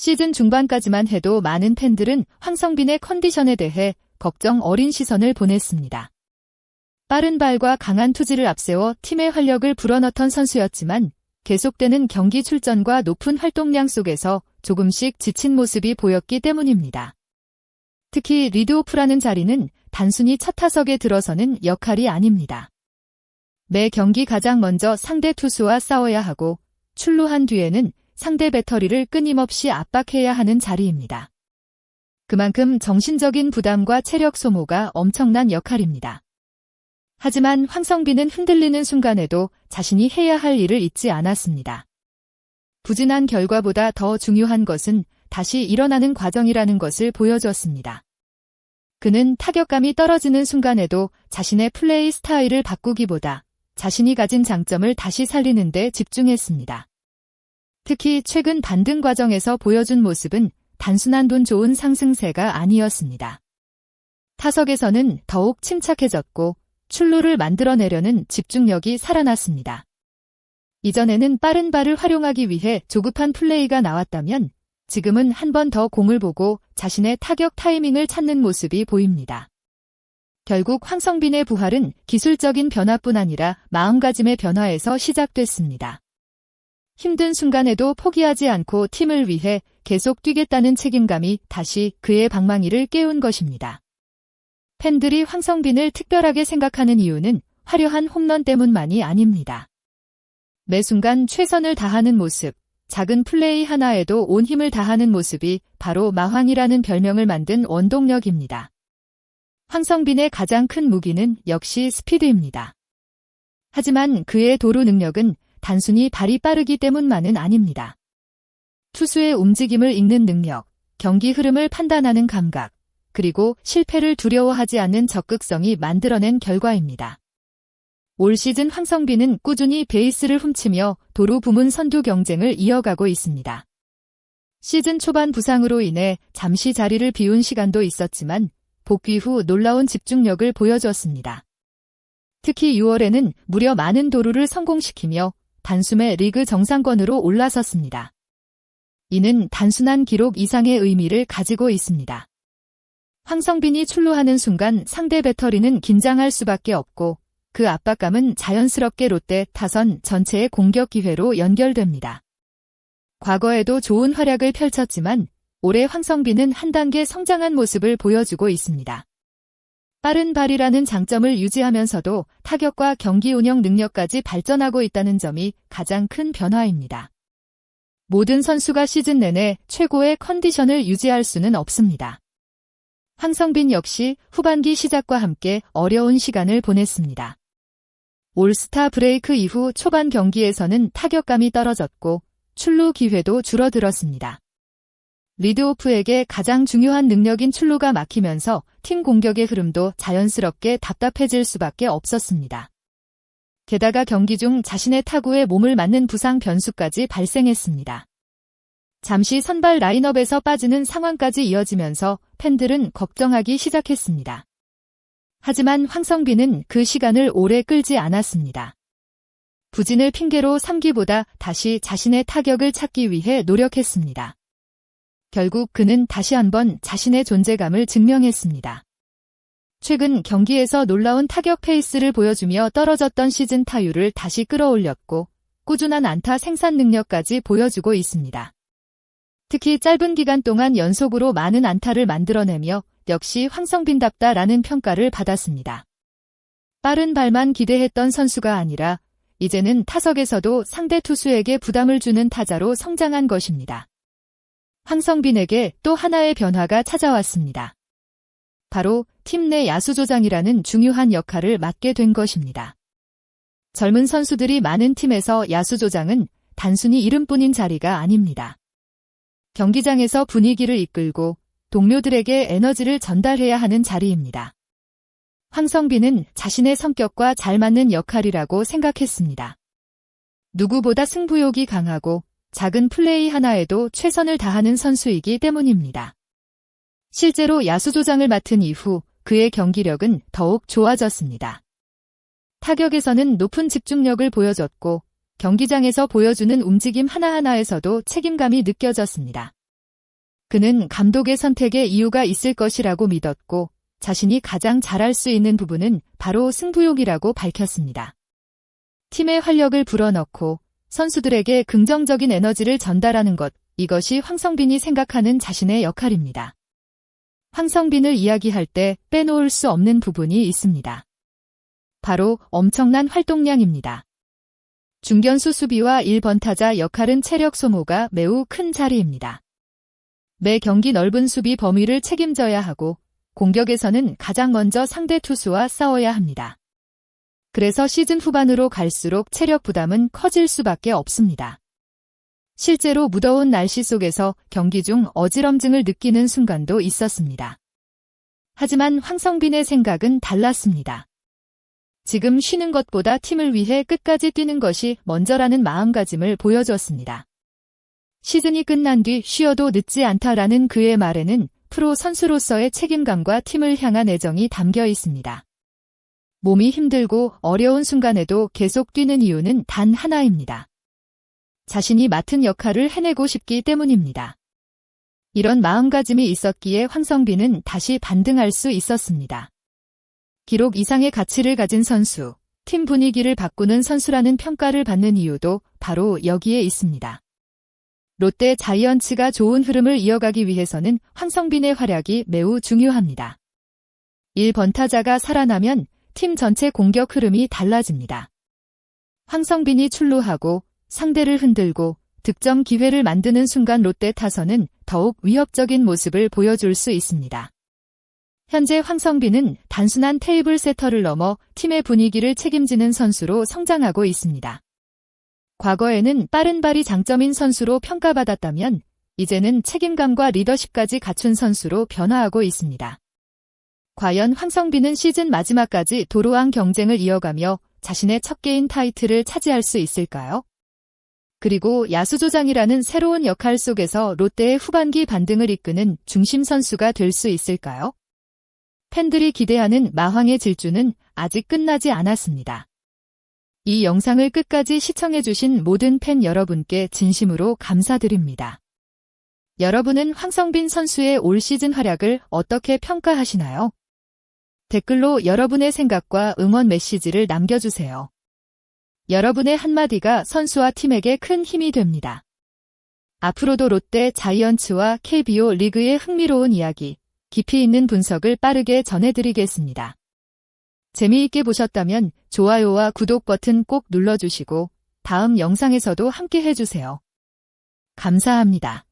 시즌 중반까지만 해도 많은 팬들은 황성빈의 컨디션에 대해 걱정 어린 시선을 보냈습니다. 빠른 발과 강한 투지를 앞세워 팀의 활력을 불어넣던 선수였지만 계속되는 경기 출전과 높은 활동량 속에서 조금씩 지친 모습이 보였기 때문입니다. 특히 리드오프라는 자리는 단순히 첫 타석에 들어서는 역할이 아닙니다. 매 경기 가장 먼저 상대 투수와 싸워야 하고 출루한 뒤에는 상대 배터리를 끊임없이 압박해야 하는 자리입니다. 그만큼 정신적인 부담과 체력 소모가 엄청난 역할입니다. 하지만 황성빈은 흔들리는 순간에도 자신이 해야 할 일을 잊지 않았습니다. 부진한 결과보다 더 중요한 것은 다시 일어나는 과정이라는 것을 보여줬습니다. 그는 타격감이 떨어지는 순간에도 자신의 플레이 스타일을 바꾸기보다 자신이 가진 장점을 다시 살리는 데 집중했습니다. 특히 최근 반등 과정에서 보여준 모습은 단순한 돈 좋은 상승세가 아니었습니다. 타석에서는 더욱 침착해졌고 출루를 만들어내려는 집중력이 살아났습니다. 이전에는 빠른 발을 활용하기 위해 조급한 플레이가 나왔다면 지금은 한 번 더 공을 보고 자신의 타격 타이밍을 찾는 모습이 보입니다. 결국 황성빈의 부활은 기술적인 변화뿐 아니라 마음가짐의 변화에서 시작됐습니다. 힘든 순간에도 포기하지 않고 팀을 위해 계속 뛰겠다는 책임감이 다시 그의 방망이를 깨운 것입니다. 팬들이 황성빈을 특별하게 생각하는 이유는 화려한 홈런 때문만이 아닙니다. 매 순간 최선을 다하는 모습, 작은 플레이 하나에도 온 힘을 다하는 모습이 바로 마황이라는 별명을 만든 원동력입니다. 황성빈의 가장 큰 무기는 역시 스피드입니다. 하지만 그의 도루 능력은 단순히 발이 빠르기 때문만은 아닙니다. 투수의 움직임을 읽는 능력, 경기 흐름을 판단하는 감각, 그리고 실패를 두려워하지 않는 적극성이 만들어낸 결과입니다. 올 시즌 황성빈은 꾸준히 베이스를 훔치며 도루 부문 선두 경쟁을 이어가고 있습니다. 시즌 초반 부상으로 인해 잠시 자리를 비운 시간도 있었지만 복귀 후 놀라운 집중력을 보여주었습니다. 특히 6월에는 무려 많은 도루를 성공시키며 단숨에 리그 정상권으로 올라섰습니다. 이는 단순한 기록 이상의 의미를 가지고 있습니다. 황성빈이 출루하는 순간 상대 배터리는 긴장할 수밖에 없고 그 압박감은 자연스럽게 롯데 타선 전체의 공격 기회로 연결됩니다. 과거에도 좋은 활약을 펼쳤지만 올해 황성빈은 한 단계 성장한 모습을 보여주고 있습니다. 빠른 발이라는 장점을 유지하면서도 타격과 경기 운영 능력까지 발전하고 있다는 점이 가장 큰 변화입니다. 모든 선수가 시즌 내내 최고의 컨디션을 유지할 수는 없습니다. 황성빈 역시 후반기 시작과 함께 어려운 시간을 보냈습니다. 올스타 브레이크 이후 초반 경기에서는 타격감이 떨어졌고 출루 기회도 줄어들었습니다. 리드오프에게 가장 중요한 능력인 출루가 막히면서 팀 공격의 흐름도 자연스럽게 답답해질 수밖에 없었습니다. 게다가 경기 중 자신의 타구에 몸을 맞는 부상 변수까지 발생했습니다. 잠시 선발 라인업에서 빠지는 상황까지 이어지면서 팬들은 걱정하기 시작했습니다. 하지만 황성빈은 그 시간을 오래 끌지 않았습니다. 부진을 핑계로 삼기보다 다시 자신의 타격을 찾기 위해 노력했습니다. 결국 그는 다시 한번 자신의 존재감을 증명했습니다. 최근 경기에서 놀라운 타격 페이스를 보여주며 떨어졌던 시즌 타율을 다시 끌어올렸고 꾸준한 안타 생산 능력까지 보여주고 있습니다. 특히 짧은 기간 동안 연속으로 많은 안타를 만들어내며 역시 황성빈답다라는 평가를 받았습니다. 빠른 발만 기대했던 선수가 아니라 이제는 타석에서도 상대 투수에게 부담을 주는 타자로 성장한 것입니다. 황성빈에게 또 하나의 변화가 찾아왔습니다. 바로 팀 내 야수조장이라는 중요한 역할을 맡게 된 것입니다. 젊은 선수들이 많은 팀에서 야수조장은 단순히 이름뿐인 자리가 아닙니다. 경기장에서 분위기를 이끌고 동료들에게 에너지를 전달해야 하는 자리입니다. 황성빈은 자신의 성격과 잘 맞는 역할이라고 생각했습니다. 누구보다 승부욕이 강하고 작은 플레이 하나에도 최선을 다하는 선수이기 때문입니다. 실제로 야수조장을 맡은 이후 그의 경기력은 더욱 좋아졌습니다. 타격에서는 높은 집중력을 보여줬고 경기장에서 보여주는 움직임 하나하나에서도 책임감이 느껴졌습니다. 그는 감독의 선택에 이유가 있을 것이라고 믿었고 자신이 가장 잘할 수 있는 부분은 바로 승부욕이라고 밝혔습니다. 팀의 활력을 불어넣고 선수들에게 긍정적인 에너지를 전달하는 것, 이것이 황성빈이 생각하는 자신의 역할입니다. 황성빈을 이야기할 때 빼놓을 수 없는 부분이 있습니다. 바로 엄청난 활동량입니다. 중견수 수비와 1번 타자 역할은 체력 소모가 매우 큰 자리입니다. 매 경기 넓은 수비 범위를 책임져야 하고 공격에서는 가장 먼저 상대 투수와 싸워야 합니다. 그래서 시즌 후반으로 갈수록 체력 부담은 커질 수밖에 없습니다. 실제로 무더운 날씨 속에서 경기 중 어지럼증을 느끼는 순간도 있었습니다. 하지만 황성빈의 생각은 달랐습니다. 지금 쉬는 것보다 팀을 위해 끝까지 뛰는 것이 먼저라는 마음가짐을 보여주었습니다. 시즌이 끝난 뒤 쉬어도 늦지 않다라는 그의 말에는 프로 선수로서의 책임감과 팀을 향한 애정이 담겨 있습니다. 몸이 힘들고 어려운 순간에도 계속 뛰는 이유는 단 하나입니다. 자신이 맡은 역할을 해내고 싶기 때문입니다. 이런 마음가짐이 있었기에 황성빈은 다시 반등할 수 있었습니다. 기록 이상의 가치를 가진 선수, 팀 분위기를 바꾸는 선수라는 평가를 받는 이유도 바로 여기에 있습니다. 롯데 자이언츠가 좋은 흐름을 이어가기 위해서는 황성빈의 활약이 매우 중요합니다. 1번 타자가 살아나면 팀 전체 공격 흐름이 달라집니다. 황성빈이 출루하고 상대를 흔들고 득점 기회를 만드는 순간 롯데 타선은 더욱 위협적인 모습을 보여줄 수 있습니다. 현재 황성빈은 단순한 테이블 세터를 넘어 팀의 분위기를 책임지는 선수로 성장하고 있습니다. 과거에는 빠른 발이 장점인 선수로 평가받았다면 이제는 책임감과 리더십까지 갖춘 선수로 변화하고 있습니다. 과연 황성빈은 시즌 마지막까지 도로왕 경쟁을 이어가며 자신의 첫 개인 타이틀을 차지할 수 있을까요? 그리고 야수조장이라는 새로운 역할 속에서 롯데의 후반기 반등을 이끄는 중심 선수가 될 수 있을까요? 팬들이 기대하는 마황의 질주는 아직 끝나지 않았습니다. 이 영상을 끝까지 시청해주신 모든 팬 여러분께 진심으로 감사드립니다. 여러분은 황성빈 선수의 올 시즌 활약을 어떻게 평가하시나요? 댓글로 여러분의 생각과 응원 메시지를 남겨주세요. 여러분의 한마디가 선수와 팀에게 큰 힘이 됩니다. 앞으로도 롯데 자이언츠와 KBO 리그의 흥미로운 이야기, 깊이 있는 분석을 빠르게 전해드리겠습니다. 재미있게 보셨다면 좋아요와 구독 버튼 꼭 눌러주시고 다음 영상에서도 함께 해주세요. 감사합니다.